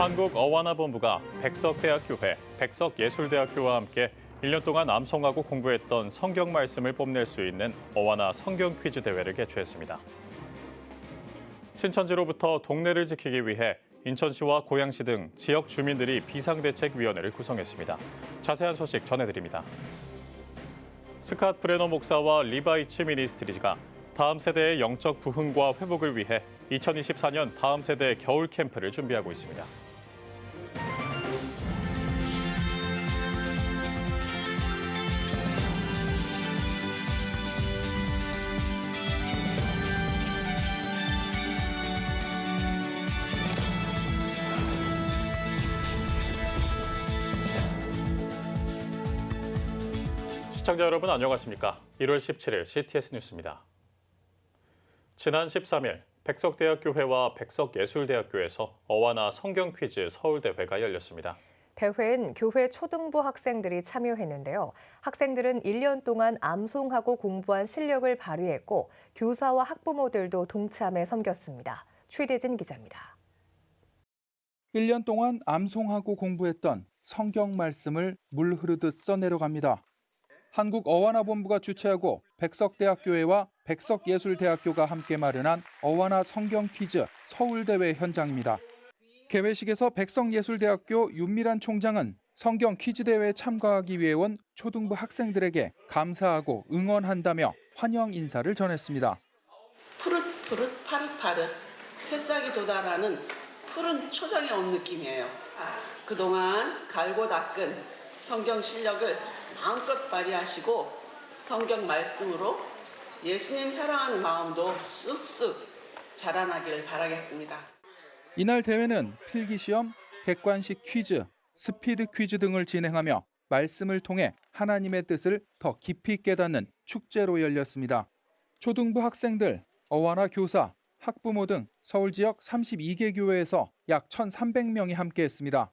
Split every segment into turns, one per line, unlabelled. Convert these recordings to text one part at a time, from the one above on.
한국어완화본부가 백석대학교회, 백석예술대학교와 함께 1년 동안 암송하고 공부했던 성경 말씀을 뽐낼 수 있는 어완화 성경 퀴즈 대회를 개최했습니다. 신천지로부터 동네를 지키기 위해 인천시와 고양시 등 지역 주민들이 비상대책위원회를 구성했습니다. 자세한 소식 전해드립니다. 스캇 브레너 목사와 리바이츠 미니스트리가 다음 세대의 영적 부흥과 회복을 위해 2024년 다음 세대 겨울 캠프를 준비하고 있습니다. 시청자 여러분 안녕하십니까? 1월 17일 CTS 뉴스입니다. 지난 13일 백석대학교회와 백석예술대학교에서 어완화 성경 퀴즈 서울대회가 열렸습니다.
대회엔 교회 초등부 학생들이 참여했는데요. 학생들은 1년 동안 암송하고 공부한 실력을 발휘했고 교사와 학부모들도 동참해 섬겼습니다. 최대진 기자입니다.
1년 동안 암송하고 공부했던 성경 말씀을 물 흐르듯 써내려갑니다. 한국어완화본부가 주최하고 백석대학교회와 백석예술대학교가 함께 마련한 어완화 성경 퀴즈 서울대회 현장입니다. 개회식에서 백석예술대학교 윤미란 총장은 성경 퀴즈 대회에 참가하기 위해 온 초등부 학생들에게 감사하고 응원한다며 환영 인사를 전했습니다.
푸릇푸릇 파릇파릇 새싹이 돋아나는 푸른 초장에 온 느낌이에요. 그동안 갈고 닦은 성경 실력을 마음껏 발휘하시고 성경 말씀으로 예수님 사랑하는 마음도 쑥쑥 자라나기를 바라겠습니다.
이날 대회는 필기시험, 객관식 퀴즈, 스피드 퀴즈 등을 진행하며 말씀을 통해 하나님의 뜻을 더 깊이 깨닫는 축제로 열렸습니다. 초등부 학생들, 어완화 교사, 학부모 등 서울 지역 32개 교회에서 약 1,300명이 함께했습니다.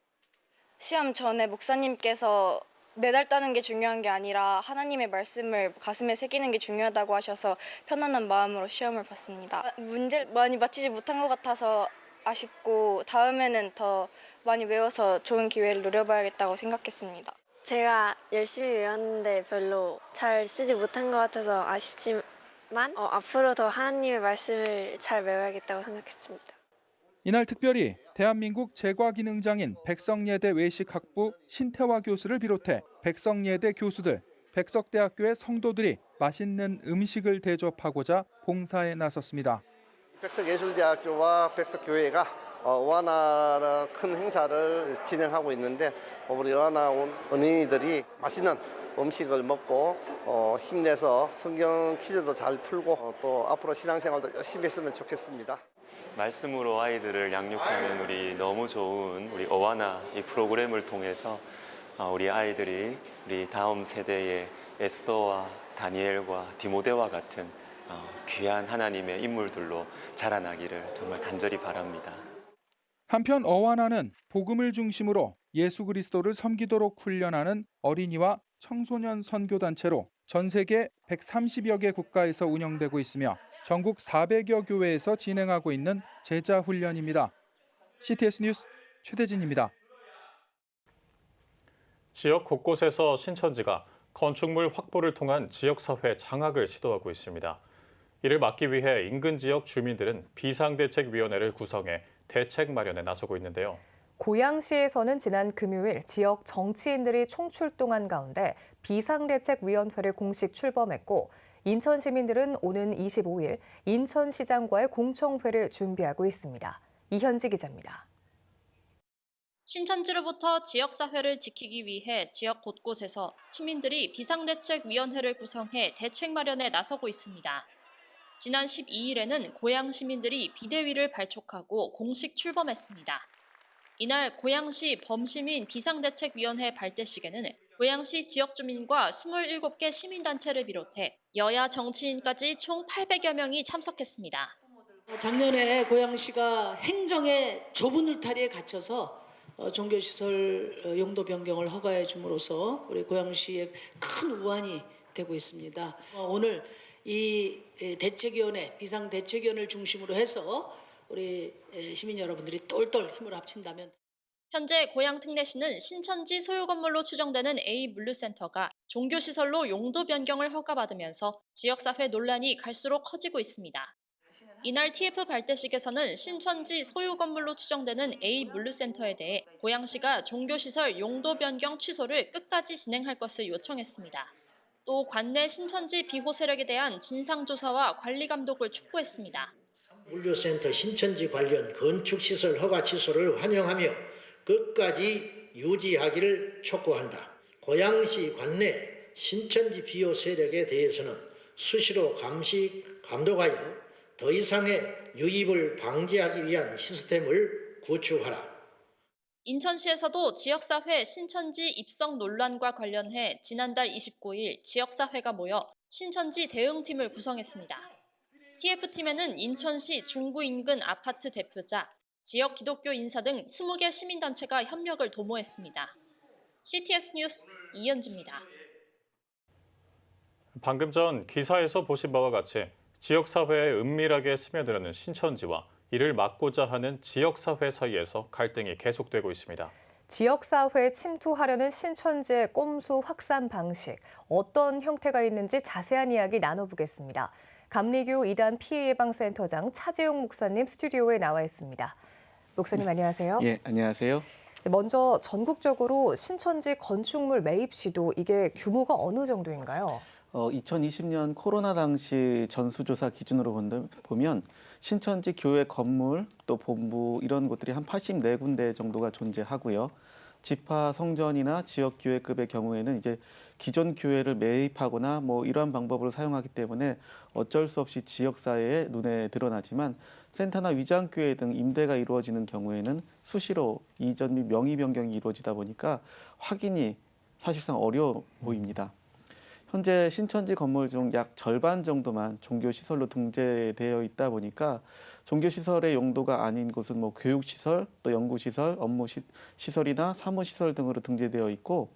시험 전에 목사님께서 메달 따는 게 중요한 게 아니라 하나님의 말씀을 가슴에 새기는 게 중요하다고 하셔서 편안한 마음으로 시험을 봤습니다. 문제를 많이 맞히지 못한 것 같아서 아쉽고 다음에는 더 많이 외워서 좋은 기회를 노려봐야겠다고 생각했습니다.
제가 열심히 외웠는데 별로 잘 쓰지 못한 것 같아서 아쉽지만 앞으로 더 하나님의 말씀을 잘 외워야겠다고 생각했습니다.
이날 특별히 대한민국 제과기능장인 백석예대 외식학부 신태화 교수를 비롯해 백석예대 교수들, 백석대학교의 성도들이 맛있는 음식을 대접하고자 봉사에 나섰습니다.
백석예술대학교와 백석교회가 어완화 큰 행사를 진행하고 있는데 우리 어완화 언니들이 맛있는 음식을 먹고 힘내서 성경 퀴즈도 잘 풀고 또 앞으로 신앙생활도 열심히 했으면 좋겠습니다.
말씀으로 아이들을 양육하는 우리 너무 좋은 우리 어완화 이 프로그램을 통해서 우리 아이들이 우리 다음 세대의 에스더와 다니엘과 디모데와 같은 귀한 하나님의 인물들로 자라나기를 정말 간절히 바랍니다.
한편 어완화는 복음을 중심으로 예수 그리스도를 섬기도록 훈련하는 어린이와 청소년 선교단체로 전 세계 130여 개 국가에서 운영되고 있으며 전국 400여 교회에서 진행하고 있는 제자 훈련입니다. CTS 뉴스 최대진입니다.
지역 곳곳에서 신천지가 건축물 확보를 통한 지역사회 장악을 시도하고 있습니다. 이를 막기 위해 인근 지역 주민들은 비상대책위원회를 구성해 대책 마련에 나서고 있는데요.
고양시에서는 지난 금요일 지역 정치인들이 총출동한 가운데 비상대책위원회를 공식 출범했고 인천 시민들은 오는 25일 인천시장과의 공청회를 준비하고 있습니다. 이현지 기자입니다.
신천지로부터 지역사회를 지키기 위해 지역 곳곳에서 시민들이 비상대책위원회를 구성해 대책 마련에 나서고 있습니다. 지난 12일에는 고양 시민들이 비대위를 발족하고 공식 출범했습니다. 이날 고양시 범시민 비상대책위원회 발대식에는 고양시 지역 주민과 27개 시민단체를 비롯해 여야 정치인까지 총 800여 명이 참석했습니다.
작년에 고양시가 행정의 좁은 울타리에 갇혀서 종교시설 용도 변경을 허가해 줌으로써 우리 고양시에 큰 우환이 되고 있습니다. 오늘 이 대책위원회, 비상대책위원회를 중심으로 해서 우리 시민 여러분들이 똘똘 힘을 합친다면
현재 고양 특례시는 신천지 소유 건물로 추정되는 A 물류센터가 종교시설로 용도 변경을 허가받으면서 지역사회 논란이 갈수록 커지고 있습니다. 이날 TF 발대식에서는 신천지 소유 건물로 추정되는 A 물류센터에 대해 고양시가 종교시설 용도 변경 취소를 끝까지 진행할 것을 요청했습니다. 또 관내 신천지 비호 세력에 대한 진상조사와 관리 감독을 촉구했습니다.
물류센터 신천지 관련 건축시설 허가 취소를 환영하며 끝까지 유지하기를 촉구한다. 고양시 관내 신천지 비호 세력에 대해서는 수시로 감시, 감독하여 더 이상의 유입을 방지하기 위한 시스템을 구축하라.
인천시에서도 지역사회 신천지 입성 논란과 관련해 지난달 29일 지역사회가 모여 신천지 대응팀을 구성했습니다. TF팀에는 인천시 중구 인근 아파트 대표자, 지역 기독교 인사 등 20개 시민단체가 협력을 도모했습니다. CTS 뉴스 이현지입니다.
방금 전 기사에서 보신 바와 같이 지역사회에 은밀하게 스며드는 신천지와 이를 막고자 하는 지역사회 사이에서 갈등이 계속되고 있습니다.
지역사회에 침투하려는 신천지의 꼼수 확산 방식, 어떤 형태가 있는지 자세한 이야기 나눠보겠습니다. 감리교 이단 피해예방센터장 차재용 목사님 스튜디오에 나와 있습니다. 목사님 안녕하세요.
예, 안녕하세요.
먼저 전국적으로 신천지 건축물 매입 시도 이게 규모가 어느 정도인가요?
2020년 코로나 당시 전수조사 기준으로 보면 신천지 교회 건물 또 본부 이런 곳들이 한 84군데 정도가 존재하고요. 지파 성전이나 지역 교회급의 경우에는 이제 기존 교회를 매입하거나 뭐 이러한 방법을 사용하기 때문에 어쩔 수 없이 지역 사회에 눈에 드러나지만 센터나 위장교회 등 임대가 이루어지는 경우에는 수시로 이전 및 명의 변경이 이루어지다 보니까 확인이 사실상 어려워 보입니다. 현재 신천지 건물 중 약 절반 정도만 종교시설로 등재되어 있다 보니까 종교시설의 용도가 아닌 곳은 뭐 교육시설, 또 연구시설, 업무시설이나 사무시설 등으로 등재되어 있고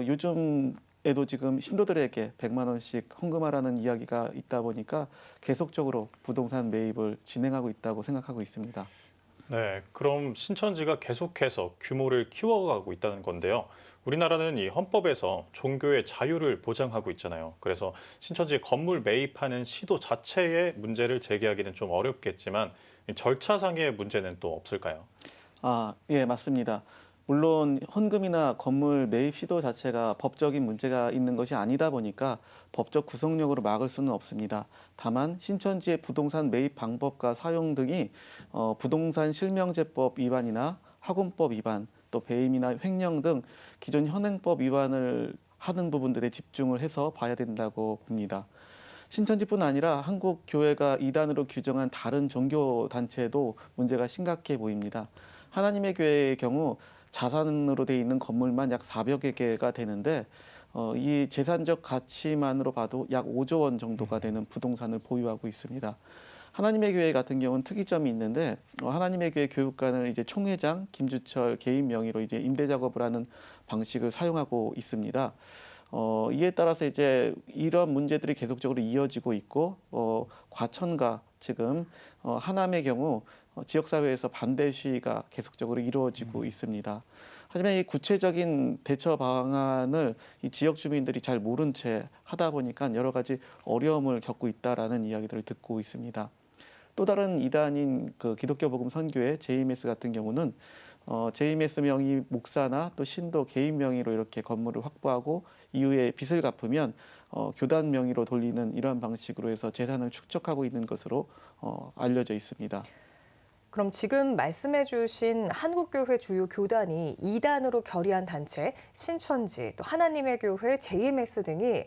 요즘에도 지금 신도들에게 100만 원씩 헌금하라는 이야기가 있다 보니까 계속적으로 부동산 매입을 진행하고 있다고 생각하고 있습니다.
네, 그럼 신천지가 계속해서 규모를 키워가고 있다는 건데요. 우리나라는 이 헌법에서 종교의 자유를 보장하고 있잖아요. 그래서 신천지 건물 매입하는 시도 자체의 문제를 제기하기는 좀 어렵겠지만 절차상의 문제는 또 없을까요?
예, 맞습니다. 물론 헌금이나 건물 매입 시도 자체가 법적인 문제가 있는 것이 아니다 보니까 법적 구속력으로 막을 수는 없습니다. 다만 신천지의 부동산 매입 방법과 사용 등이 부동산 실명제법 위반이나 학원법 위반, 또 배임이나 횡령 등 기존 현행법 위반을 하는 부분들에 집중을 해서 봐야 된다고 봅니다. 신천지뿐 아니라 한국 교회가 이단으로 규정한 다른 종교 단체도 문제가 심각해 보입니다. 하나님의 교회의 경우 자산으로 돼 있는 건물만 약 400여 개가 되는데 이 재산적 가치만으로 봐도 약 5조 원 정도가 되는 부동산을 보유하고 있습니다. 하나님의 교회 같은 경우는 특이점이 있는데 하나님의 교회 교육관을 이제 총회장 김주철 개인 명의로 이제 임대 작업을 하는 방식을 사용하고 있습니다. 이에 따라서 이제 이런 문제들이 계속적으로 이어지고 있고 과천과 지금 하남의 경우 지역사회에서 반대 시위가 계속적으로 이루어지고 있습니다. 하지만 이 구체적인 대처 방안을 이 지역 주민들이 잘 모른 채 하다 보니까 여러 가지 어려움을 겪고 있다라는 이야기들을 듣고 있습니다. 또 다른 이단인 그 기독교 복음 선교회 JMS 같은 경우는 JMS 명의 목사나 또 신도 개인 명의로 이렇게 건물을 확보하고 이후에 빚을 갚으면 교단 명의로 돌리는 이러한 방식으로 해서 재산을 축적하고 있는 것으로 알려져 있습니다.
그럼 지금 말씀해 주신 한국교회 주요 교단이 이단으로 결의한 단체, 신천지, 또 하나님의 교회, JMS 등이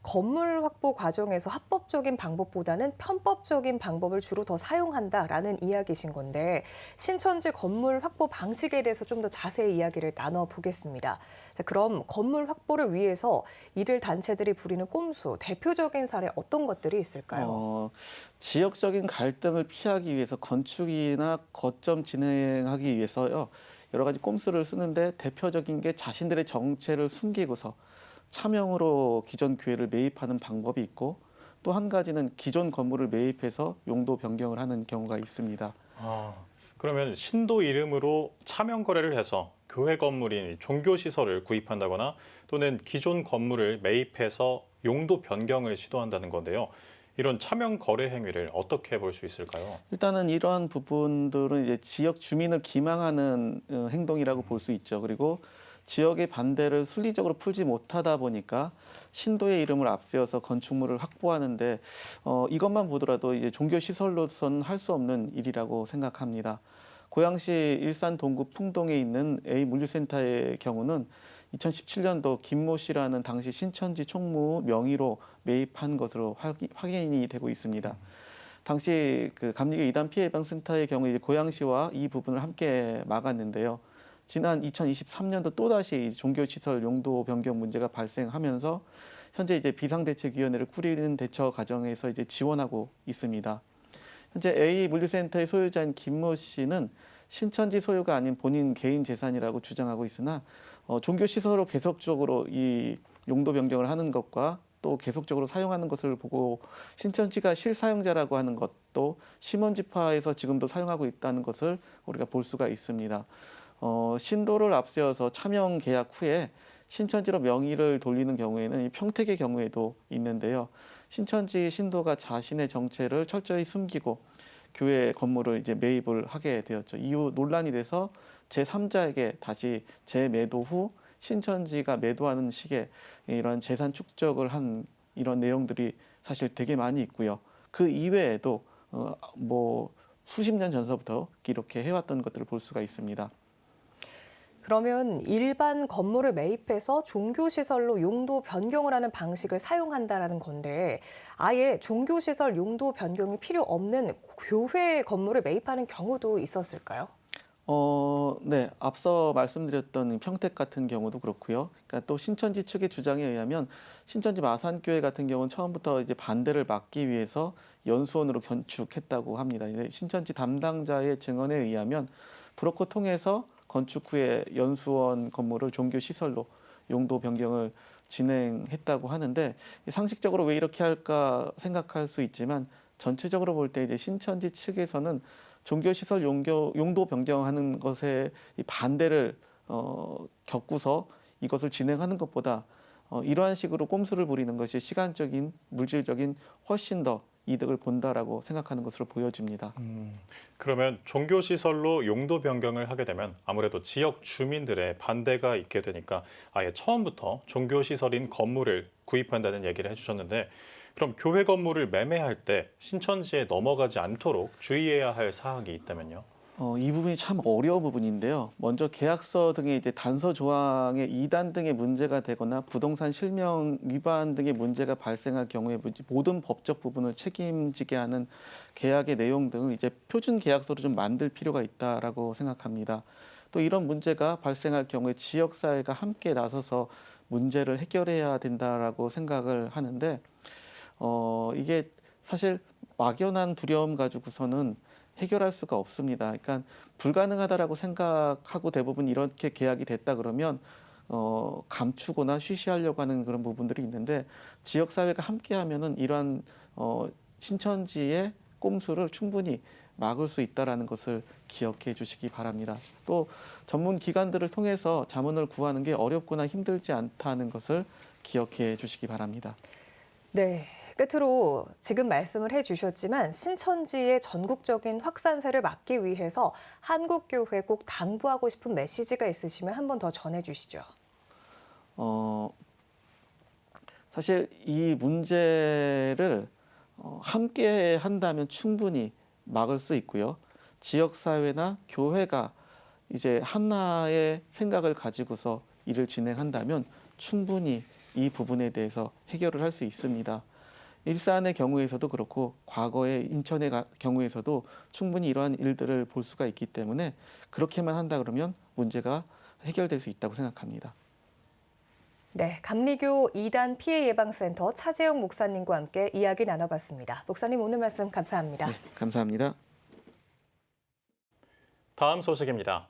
건물 확보 과정에서 합법적인 방법보다는 편법적인 방법을 주로 더 사용한다라는 이야기신 건데 신천지 건물 확보 방식에 대해서 좀 더 자세히 이야기를 나눠보겠습니다. 자, 그럼 건물 확보를 위해서 이들 단체들이 부리는 꼼수, 대표적인 사례 어떤 것들이 있을까요?
지역적인 갈등을 피하기 위해서 건축이나 거점 진행하기 위해서요. 여러 가지 꼼수를 쓰는데 대표적인 게 자신들의 정체를 숨기고서 차명으로 기존 교회를 매입하는 방법이 있고 또 한 가지는 기존 건물을 매입해서 용도 변경을 하는 경우가 있습니다.
그러면 신도 이름으로 차명 거래를 해서 교회 건물인 종교시설을 구입한다거나 또는 기존 건물을 매입해서 용도 변경을 시도한다는 건데요. 이런 차명 거래 행위를 어떻게 볼 수 있을까요?
일단은 이러한 부분들은 이제 지역 주민을 기망하는 행동이라고 볼 수 있죠. 그리고 지역의 반대를 순리적으로 풀지 못하다 보니까 신도의 이름을 앞세워서 건축물을 확보하는데 이것만 보더라도 이제 종교 시설로서는 할 수 없는 일이라고 생각합니다. 고양시 일산 동구 풍동에 있는 A 물류센터의 경우는 2017년도 김모 씨라는 당시 신천지 총무 명의로 매입한 것으로 확인이 되고 있습니다. 당시 그 감리교 이단 피해 예방 센터의 경우 이제 고양시와 이 부분을 함께 막았는데요. 지난 2023년도 또다시 종교시설 용도 변경 문제가 발생하면서 현재 이제 비상대책위원회를 꾸리는 대처 과정에서 이제 지원하고 있습니다. 현재 A 물류센터의 소유자인 김모 씨는 신천지 소유가 아닌 본인 개인 재산이라고 주장하고 있으나 종교시설로 계속적으로 이 용도 변경을 하는 것과 또 계속적으로 사용하는 것을 보고 신천지가 실사용자라고 하는 것도 심원지파에서 지금도 사용하고 있다는 것을 우리가 볼 수가 있습니다. 신도를 앞세워서 차명 계약 후에 신천지로 명의를 돌리는 경우에는 이 평택의 경우에도 있는데요. 신천지 신도가 자신의 정체를 철저히 숨기고 교회 건물을 이제 매입을 하게 되었죠. 이후 논란이 돼서 제3자에게 다시 재매도 후 신천지가 매도하는 식의 이런 재산 축적을 한 이런 내용들이 사실 되게 많이 있고요. 그 이외에도 뭐 수십 년 전서부터 이렇게 해왔던 것들을 볼 수가 있습니다.
그러면 일반 건물을 매입해서 종교시설로 용도 변경을 하는 방식을 사용한다라는 건데 아예 종교시설 용도 변경이 필요 없는 교회 건물을 매입하는 경우도 있었을까요?
네. 앞서 말씀드렸던 평택 같은 경우도 그렇고요. 그러니까 또 신천지 측의 주장에 의하면 신천지 마산교회 같은 경우는 처음부터 이제 반대를 막기 위해서 연수원으로 건축했다고 합니다. 이제 신천지 담당자의 증언에 의하면 브로커 통해서 건축 후에 연수원 건물을 종교시설로 용도 변경을 진행했다고 하는데 상식적으로 왜 이렇게 할까 생각할 수 있지만 전체적으로 볼 때 이제 신천지 측에서는 종교시설 용도 변경하는 것에 반대를 겪고서 이것을 진행하는 것보다 이러한 식으로 꼼수를 부리는 것이 시간적인, 물질적인 훨씬 더 이득을 본다라고 생각하는 것으로 보여집니다.
그러면 종교시설로 용도 변경을 하게 되면 아무래도 지역 주민들의 반대가 있게 되니까 아예 처음부터 종교시설인 건물을 구입한다는 얘기를 해주셨는데 그럼 교회 건물을 매매할 때 신천지에 넘어가지 않도록 주의해야 할 사항이 있다면요?
이 부분이 참 어려운 부분인데요. 먼저 계약서 등의 이제 단서 조항에 이단 등의 문제가 되거나 부동산 실명 위반 등의 문제가 발생할 경우에 모든 법적 부분을 책임지게 하는 계약의 내용 등을 이제 표준 계약서로 좀 만들 필요가 있다라고 생각합니다. 또 이런 문제가 발생할 경우에 지역 사회가 함께 나서서 문제를 해결해야 된다라고 생각을 하는데 이게 사실 막연한 두려움 가지고서는 해결할 수가 없습니다. 그러니까 불가능하다라고 생각하고 대부분 이렇게 계약이 됐다 그러면 감추거나 쉬쉬하려고 하는 그런 부분들이 있는데 지역 사회가 함께하면은 이러한 신천지의 꼼수를 충분히 막을 수 있다라는 것을 기억해 주시기 바랍니다. 또 전문 기관들을 통해서 자문을 구하는 게 어렵거나 힘들지 않다는 것을 기억해 주시기 바랍니다.
네. 끝으로 지금 말씀을 해주셨지만 신천지의 전국적인 확산세를 막기 위해서 한국교회 꼭 당부하고 싶은 메시지가 있으시면 한 번 더 전해주시죠.
사실 이 문제를 함께 한다면 충분히 막을 수 있고요. 지역사회나 교회가 이제 하나의 생각을 가지고서 일을 진행한다면 충분히 이 부분에 대해서 해결을 할 수 있습니다. 일산의 경우에서도 그렇고 과거의 인천의 경우에서도 충분히 이러한 일들을 볼 수가 있기 때문에 그렇게만 한다 그러면 문제가 해결될 수 있다고 생각합니다.
네, 감리교 2단 피해예방센터 차재영 목사님과 함께 이야기 나눠봤습니다. 목사님 오늘 말씀 감사합니다.
네, 감사합니다.
다음 소식입니다.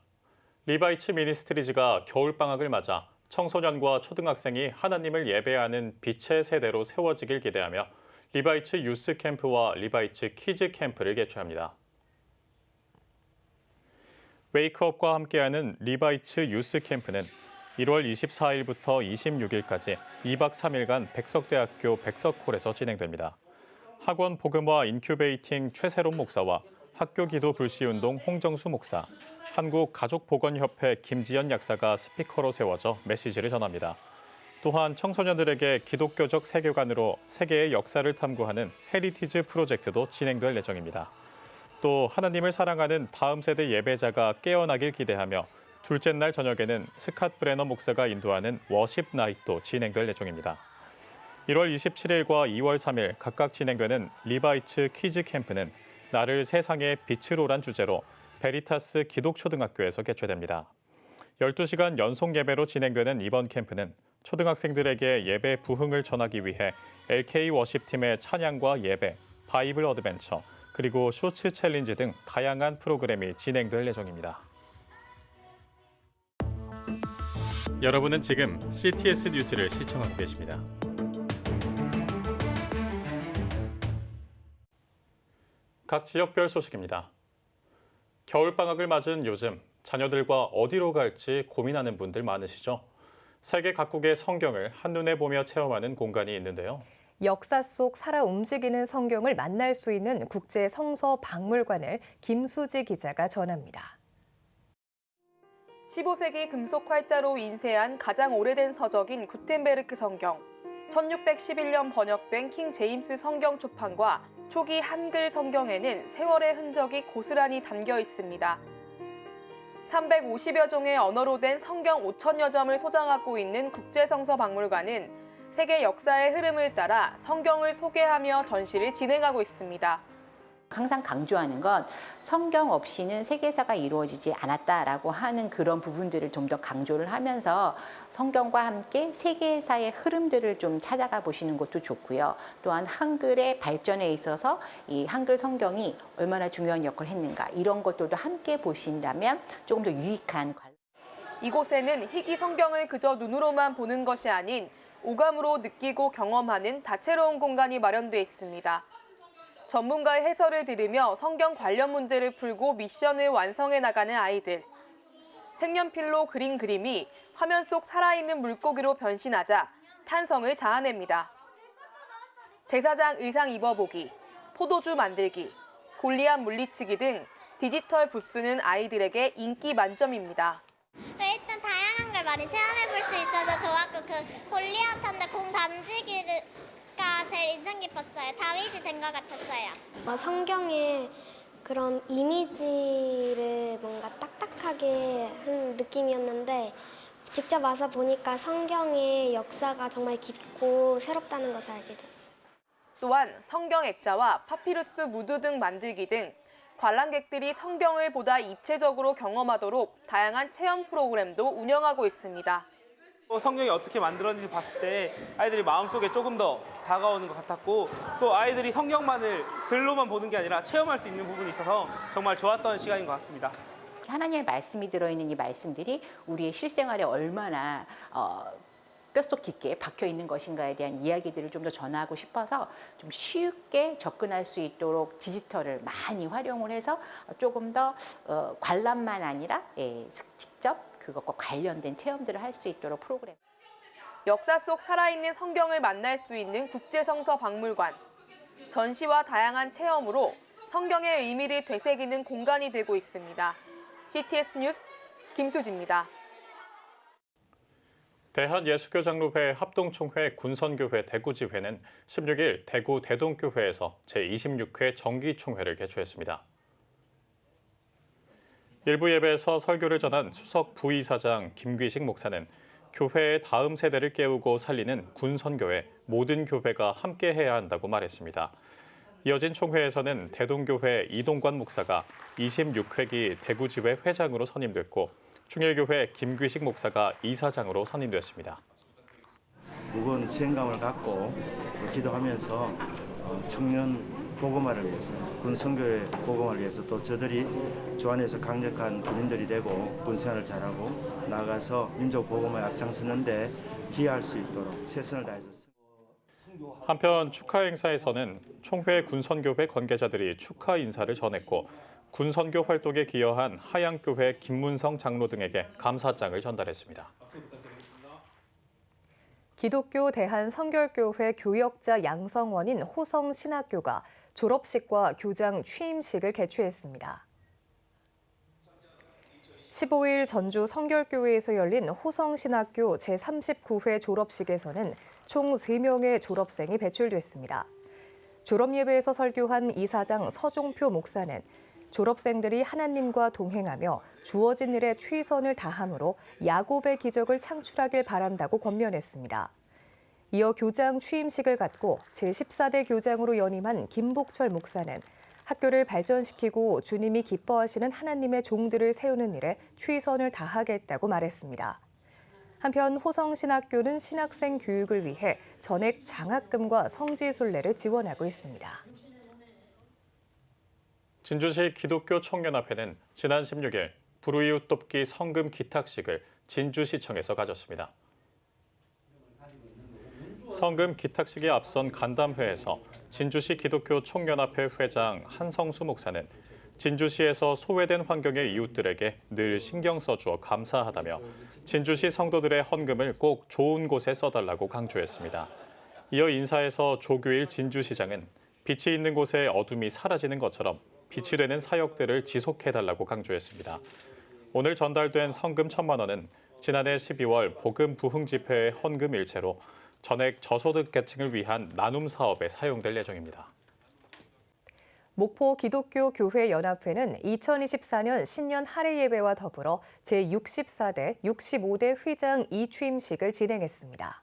리바이츠 미니스트리즈가 겨울방학을 맞아 청소년과 초등학생이 하나님을 예배하는 빛의 세대로 세워지길 기대하며 리바이츠 유스 캠프와 리바이츠 키즈 캠프를 개최합니다. 웨이크업과 함께하는 리바이츠 유스 캠프는 1월 24일부터 26일까지 2박 3일간 백석대학교 백석홀에서 진행됩니다. 학원 복음화 인큐베이팅 최세롬 목사와 학교 기도 불시운동 홍정수 목사, 한국가족보건협회 김지연 약사가 스피커로 세워져 메시지를 전합니다. 또한 청소년들에게 기독교적 세계관으로 세계의 역사를 탐구하는 헤리티즈 프로젝트도 진행될 예정입니다. 또 하나님을 사랑하는 다음 세대 예배자가 깨어나길 기대하며 둘째 날 저녁에는 스캇 브레너 목사가 인도하는 워십 나잇도 진행될 예정입니다. 1월 27일과 2월 3일 각각 진행되는 리바이츠 퀴즈 캠프는 나를 세상의 빛으로란 주제로 베리타스 기독초등학교에서 개최됩니다. 12시간 연속 예배로 진행되는 이번 캠프는 초등학생들에게 예배 부흥을 전하기 위해 LK 워십팀의 찬양과 예배, 바이블 어드벤처, 그리고 쇼츠 챌린지 등 다양한 프로그램이 진행될 예정입니다. 여러분은 지금 CTS 뉴스를 시청하고 계십니다. 각 지역별 소식입니다. 겨울방학을 맞은 요즘 자녀들과 어디로 갈지 고민하는 분들 많으시죠? 세계 각국의 성경을 한눈에 보며 체험하는 공간이 있는데요.
역사 속 살아 움직이는 성경을 만날 수 있는 국제 성서 박물관을 김수지 기자가 전합니다.
15세기 금속 활자로 인쇄한 가장 오래된 서적인 구텐베르크 성경. 1611년 번역된 킹 제임스 성경 초판과 초기 한글 성경에는 세월의 흔적이 고스란히 담겨 있습니다. 350여 종의 언어로 된 성경 5천여 점을 소장하고 있는 국제성서박물관은 세계 역사의 흐름을 따라 성경을 소개하며 전시를 진행하고 있습니다.
항상 강조하는 건 성경 없이는 세계사가 이루어지지 않았다라고 하는 그런 부분들을 좀 더 강조를 하면서 성경과 함께 세계사의 흐름들을 좀 찾아가 보시는 것도 좋고요. 또한 한글의 발전에 있어서 이 한글 성경이 얼마나 중요한 역할을 했는가 이런 것들도 함께 보신다면 조금 더 유익한
이곳에는 희귀 성경을 그저 눈으로만 보는 것이 아닌 오감으로 느끼고 경험하는 다채로운 공간이 마련돼 있습니다. 전문가의 해설을 들으며 성경 관련 문제를 풀고 미션을 완성해 나가는 아이들. 색연필로 그린 그림이 화면 속 살아있는 물고기로 변신하자 탄성을 자아냅니다. 제사장 의상 입어보기, 포도주 만들기, 골리앗 물리치기 등 디지털 부스는 아이들에게 인기 만점입니다.
일단 다양한 걸 많이 체험해볼 수 있어서 좋았고 그 골리앗한테 공 던지기를 제일 인상 깊었어요. 다윗이 된 것 같았어요.
성경의 그런 이미지를 뭔가 딱딱하게 한 느낌이었는데 직접 와서 보니까 성경의 역사가 정말 깊고 새롭다는 것을 알게 됐어요.
또한 성경 액자와 파피루스 무드 등 만들기 등 관람객들이 성경을 보다 입체적으로 경험하도록 다양한 체험 프로그램도 운영하고 있습니다.
성경이 어떻게 만들었는지 봤을 때 아이들이 마음속에 조금 더 다가오는 것 같았고 또 아이들이 성경만을 글로만 보는 게 아니라 체험할 수 있는 부분이 있어서 정말 좋았던 시간인 것 같습니다.
하나님의 말씀이 들어있는 이 말씀들이 우리의 실생활에 얼마나 뼛속 깊게 박혀 있는 것인가에 대한 이야기들을 좀 더 전하고 싶어서 좀 쉽게 접근할 수 있도록 디지털을 많이 활용을 해서 조금 더 관람만 아니라 직접 그것과 관련된 체험들을 할 수 있도록 프로그램.
역사 속 살아있는 성경을 만날 수 있는 국제성서 박물관. 전시와 다양한 체험으로 성경의 의미를 되새기는 공간이 되고 있습니다. CTS 뉴스 김수지입니다.
대한예수교장로회 합동총회 군선교회 대구지회는 16일 대구 대동교회에서 제26회 정기총회를 개최했습니다. 일부 예배에서 설교를 전한 수석 부이사장 김귀식 목사는 교회의 다음 세대를 깨우고 살리는 군선교회 모든 교회가 함께해야 한다고 말했습니다. 이어진 총회에서는 대동교회 이동관 목사가 26회기 대구지회 회장으로 선임됐고 충일교회 김귀식 목사가 이사장으로 선임됐습니다.
무거운 책임감을 갖고 기도하면서 청년 복음화를 위해서 군선교회 복음화를 위해서 또 저들이 주 안에서 강력한 군인들이 되고 군생활을 잘하고 나가서 민족 복음화에 앞장서는데 기여할 수 있도록 최선을 다해서.
한편 축하 행사에서는 총회 군선교회 관계자들이 축하 인사를 전했고 군 선교 활동에 기여한 하양교회 김문성 장로 등에게 감사장을 전달했습니다.
기독교 대한성결교회 교역자 양성원인 호성신학교가 졸업식과 교장 취임식을 개최했습니다. 15일 전주 성결교회에서 열린 호성신학교 제39회 졸업식에서는 총 3명의 졸업생이 배출됐습니다. 졸업예배에서 설교한 이사장 서종표 목사는 졸업생들이 하나님과 동행하며 주어진 일에 최선을 다함으로 야곱의 기적을 창출하길 바란다고 권면했습니다. 이어 교장 취임식을 갖고 제14대 교장으로 연임한 김복철 목사는 학교를 발전시키고 주님이 기뻐하시는 하나님의 종들을 세우는 일에 최선을 다하겠다고 말했습니다. 한편 호성신학교는 신학생 교육을 위해 전액 장학금과 성지순례를 지원하고 있습니다.
진주시 기독교 청년합회는 지난 16일 불우이웃 돕기 성금 기탁식을 진주시청에서 가졌습니다. 성금 기탁식에 앞선 간담회에서 진주시 기독교 총연합회 회장 한성수 목사는 진주시에서 소외된 환경의 이웃들에게 늘 신경 써주어 감사하다며 진주시 성도들의 헌금을 꼭 좋은 곳에 써달라고 강조했습니다. 이어 인사에서 조규일 진주시장은 빛이 있는 곳에 어둠이 사라지는 것처럼 빛이 되는 사역들을 지속해달라고 강조했습니다. 오늘 전달된 성금 1,000만 원은 지난해 12월 복음 부흥 집회의 헌금 일체로 전액 저소득계층을 위한 나눔 사업에 사용될 예정입니다.
목포 기독교 교회 연합회는 2024년 신년 할애 예배와 더불어 제64대, 65대 회장 이취임식을 진행했습니다.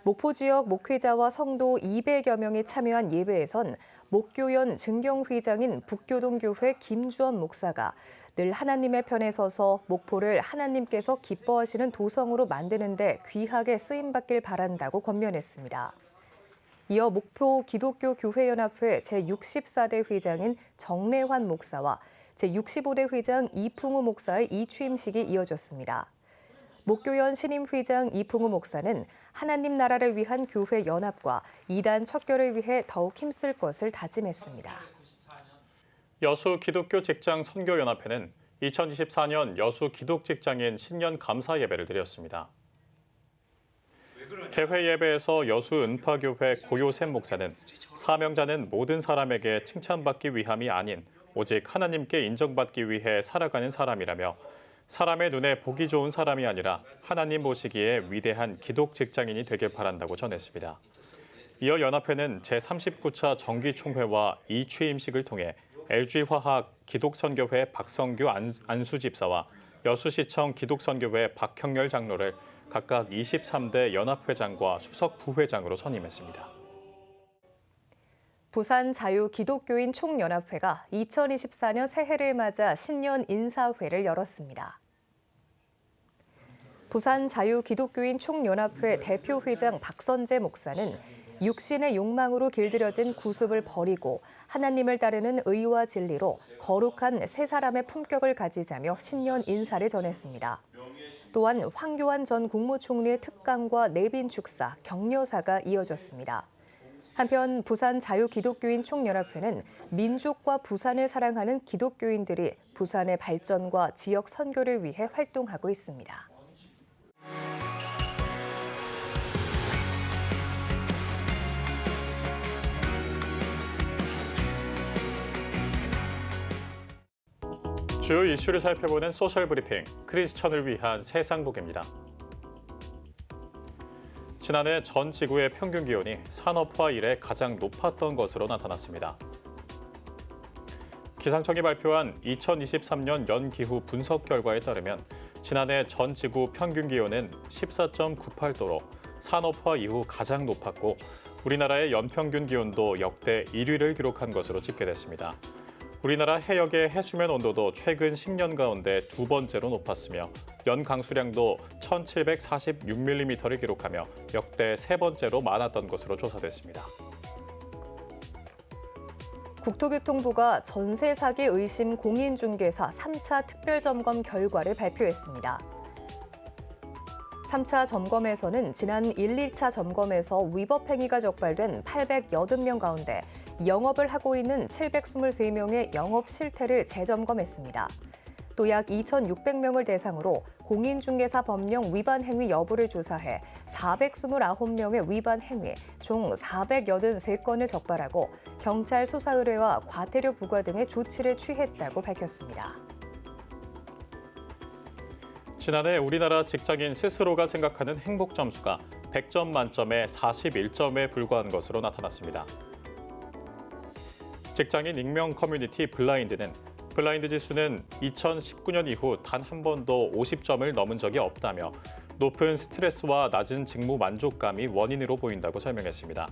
목포 지역 목회자와 성도 200여 명이 참여한 예배에선 목교연 증경회장인 북교동교회 김주원 목사가 늘 하나님의 편에 서서 목포를 하나님께서 기뻐하시는 도성으로 만드는 데 귀하게 쓰임받길 바란다고 권면했습니다. 이어 목포 기독교 교회연합회 제64대 회장인 정래환 목사와 제65대 회장 이풍우 목사의 이취임식이 이어졌습니다. 목교연 신임 회장 이풍우 목사는 하나님 나라를 위한 교회 연합과 이단 척결을 위해 더욱 힘쓸 것을 다짐했습니다.
여수 기독교 직장 선교연합회는 2024년 여수 기독직장인 신년 감사 예배를 드렸습니다. 개회 예배에서 여수 은파교회 고요샘 목사는 사명자는 모든 사람에게 칭찬받기 위함이 아닌 오직 하나님께 인정받기 위해 살아가는 사람이라며 사람의 눈에 보기 좋은 사람이 아니라 하나님 보시기에 위대한 기독 직장인이 되길 바란다고 전했습니다. 이어 연합회는 제39차 정기총회와 이취임식을 통해 LG화학 기독선교회 박성규 안수집사와 여수시청 기독선교회 박형렬 장로를 각각 23대 연합회장과 수석 부회장으로 선임했습니다.
부산 자유기독교인 총연합회가 2024년 새해를 맞아 신년 인사회를 열었습니다. 부산 자유기독교인 총연합회 대표회장 박선재 목사는 육신의 욕망으로 길들여진 구습을 버리고 하나님을 따르는 의와 진리로 거룩한 새 사람의 품격을 가지자며 신년 인사를 전했습니다. 또한 황교안 전 국무총리의 특강과 내빈 축사, 격려사가 이어졌습니다. 한편 부산 자유기독교인 총연합회는 민족과 부산을 사랑하는 기독교인들이 부산의 발전과 지역 선교를 위해 활동하고 있습니다.
주요 이슈를 살펴보는 소셜 브리핑, 크리스천을 위한 세상복입니다. 지난해 전 지구의 평균 기온이 산업화 이래 가장 높았던 것으로 나타났습니다. 기상청이 발표한 2023년 연기후 분석 결과에 따르면 지난해 전 지구 평균 기온은 14.98도로 산업화 이후 가장 높았고 우리나라의 연평균 기온도 역대 1위를 기록한 것으로 집계됐습니다. 우리나라 해역의 해수면 온도도 최근 10년 가운데 두 번째로 높았으며 연 강수량도 1,746mm를 기록하며 역대 세 번째로 많았던 것으로 조사됐습니다.
국토교통부가 전세 사기 의심 공인중개사 3차 특별점검 결과를 발표했습니다. 3차 점검에서는 지난 1, 2차 점검에서 위법 행위가 적발된 880명 가운데 영업을 하고 있는 723명의 영업 실태를 재점검했습니다. 또 약 2,600명을 대상으로 공인중개사 법령 위반 행위 여부를 조사해 429명의 위반 행위, 총 483건을 적발하고 경찰 수사 의뢰와 과태료 부과 등의 조치를 취했다고 밝혔습니다.
지난해 우리나라 직장인 스스로가 생각하는 행복 점수가 100점 만점에 41점에 불과한 것으로 나타났습니다. 직장인 익명 커뮤니티 블라인드는 블라인드 지수는 2019년 이후 단 한 번도 50점을 넘은 적이 없다며 높은 스트레스와 낮은 직무 만족감이 원인으로 보인다고 설명했습니다.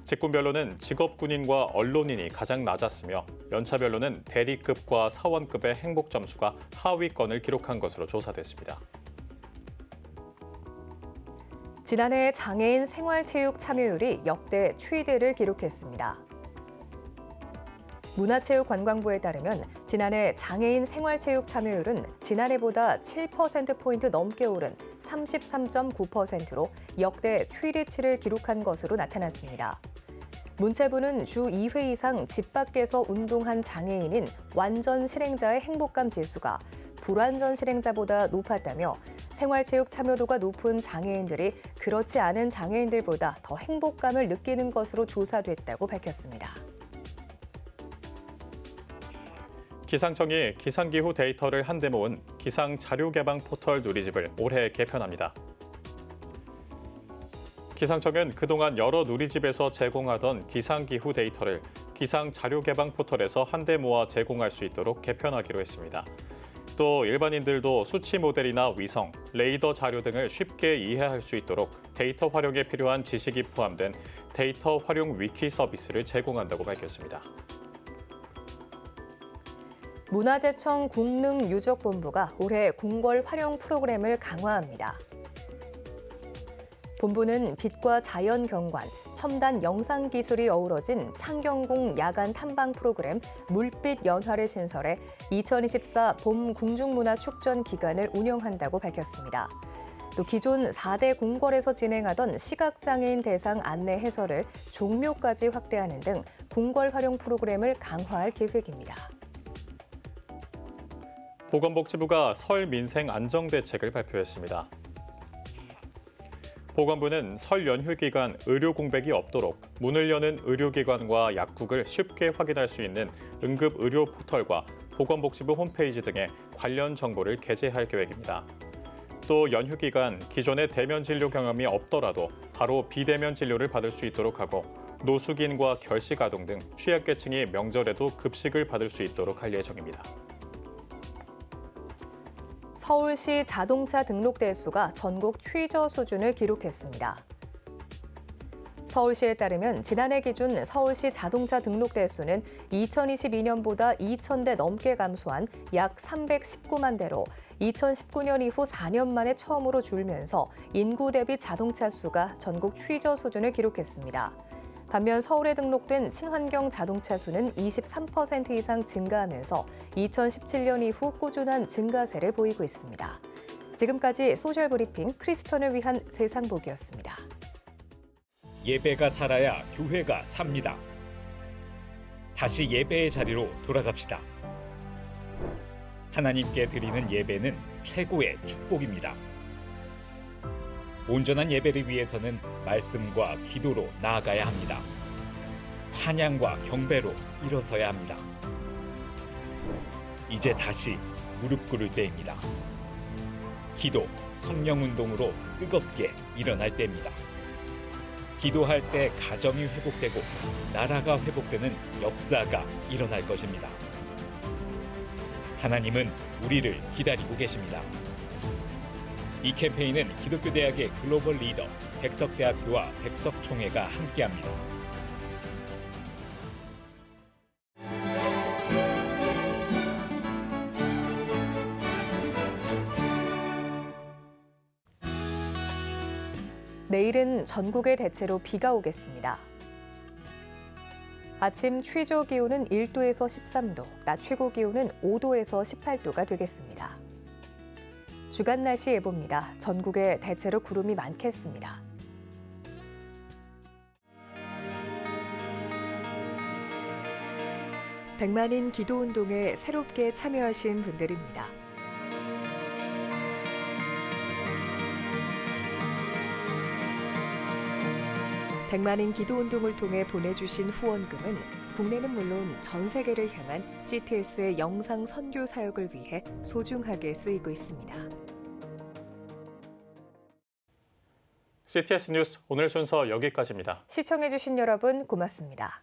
직군별로는 직업군인과 언론인이 가장 낮았으며 연차별로는 대리급과 사원급의 행복 점수가 하위권을 기록한 것으로 조사됐습니다.
지난해 장애인 생활체육 참여율이 역대 최대를 기록했습니다. 문화체육관광부에 따르면 지난해 장애인 생활체육 참여율은 지난해보다 7%포인트 넘게 오른 33.9%로 역대 최대치를 기록한 것으로 나타났습니다. 문체부는 주 2회 이상 집 밖에서 운동한 장애인인 완전 실행자의 행복감 지수가 불완전 실행자보다 높았다며 생활체육 참여도가 높은 장애인들이 그렇지 않은 장애인들보다 더 행복감을 느끼는 것으로 조사됐다고 밝혔습니다.
기상청이 기상기후 데이터를 한데 모은 기상자료개방 포털 누리집을 올해 개편합니다. 기상청은 그동안 여러 누리집에서 제공하던 기상기후 데이터를 기상자료개방 포털에서 한데 모아 제공할 수 있도록 개편하기로 했습니다. 또 일반인들도 수치 모델이나 위성, 레이더 자료 등을 쉽게 이해할 수 있도록 데이터 활용에 필요한 지식이 포함된 데이터 활용 위키 서비스를 제공한다고 밝혔습니다.
문화재청 국능유적본부가 올해 궁궐 활용 프로그램을 강화합니다. 본부는 빛과 자연 경관, 첨단 영상 기술이 어우러진 창경궁 야간 탐방 프로그램 물빛 연화를 신설해 2024 봄 궁중문화 축전 기간을 운영한다고 밝혔습니다. 또 기존 4대 궁궐에서 진행하던 시각장애인 대상 안내 해설을 종묘까지 확대하는 등 궁궐 활용 프로그램을 강화할 계획입니다.
보건복지부가 설 민생 안정대책을 발표했습니다. 보건부는 설 연휴 기간 의료 공백이 없도록 문을 여는 의료기관과 약국을 쉽게 확인할 수 있는 응급 의료 포털과 보건복지부 홈페이지 등의 관련 정보를 게재할 계획입니다. 또 연휴 기간 기존의 대면 진료 경험이 없더라도 바로 비대면 진료를 받을 수 있도록 하고 노숙인과 결식 아동 등 취약계층이 명절에도 급식을 받을 수 있도록 할 예정입니다.
서울시 자동차 등록 대수가 전국 최저 수준을 기록했습니다. 서울시에 따르면 지난해 기준 서울시 자동차 등록 대수는 2022년보다 2,000대 넘게 감소한 약 319만 대로 2019년 이후 4년 만에 처음으로 줄면서 인구 대비 자동차 수가 전국 최저 수준을 기록했습니다. 반면 서울에 등록된 친환경 자동차 수는 23% 이상 증가하면서 2017년 이후 꾸준한 증가세를 보이고 있습니다. 지금까지 소셜브리핑 크리스천을 위한 세상보기였습니다.
예배가 살아야 교회가 삽니다. 다시 예배의 자리로 돌아갑시다. 하나님께 드리는 예배는 최고의 축복입니다. 온전한 예배를 위해서는 말씀과 기도로 나아가야 합니다. 찬양과 경배로 일어서야 합니다. 이제 다시 무릎 꿇을 때입니다. 기도, 성령운동으로 뜨겁게 일어날 때입니다. 기도할 때 가정이 회복되고 나라가 회복되는 역사가 일어날 것입니다. 하나님은 우리를 기다리고 계십니다. 이 캠페인은 기독교대학의 글로벌 리더 백석대학교와 백석총회가 함께합니다.
내일은 전국에 대체로 비가 오겠습니다. 아침 최저 기온은 1도에서 13도, 낮 최고 기온은 5도에서 18도가 되겠습니다. 주간 날씨 예보입니다. 전국에 대체로 구름이 많겠습니다. 백만인 기도운동에 새롭게 참여하신 분들입니다. 백만인 기도운동을 통해 보내주신 후원금은 국내는 물론 전 세계를 향한 CTS의 영상 선교 사역을 위해 소중하게 쓰이고 있습니다.
CTS 뉴스 오늘 순서 여기까지입니다.
시청해주신 여러분 고맙습니다.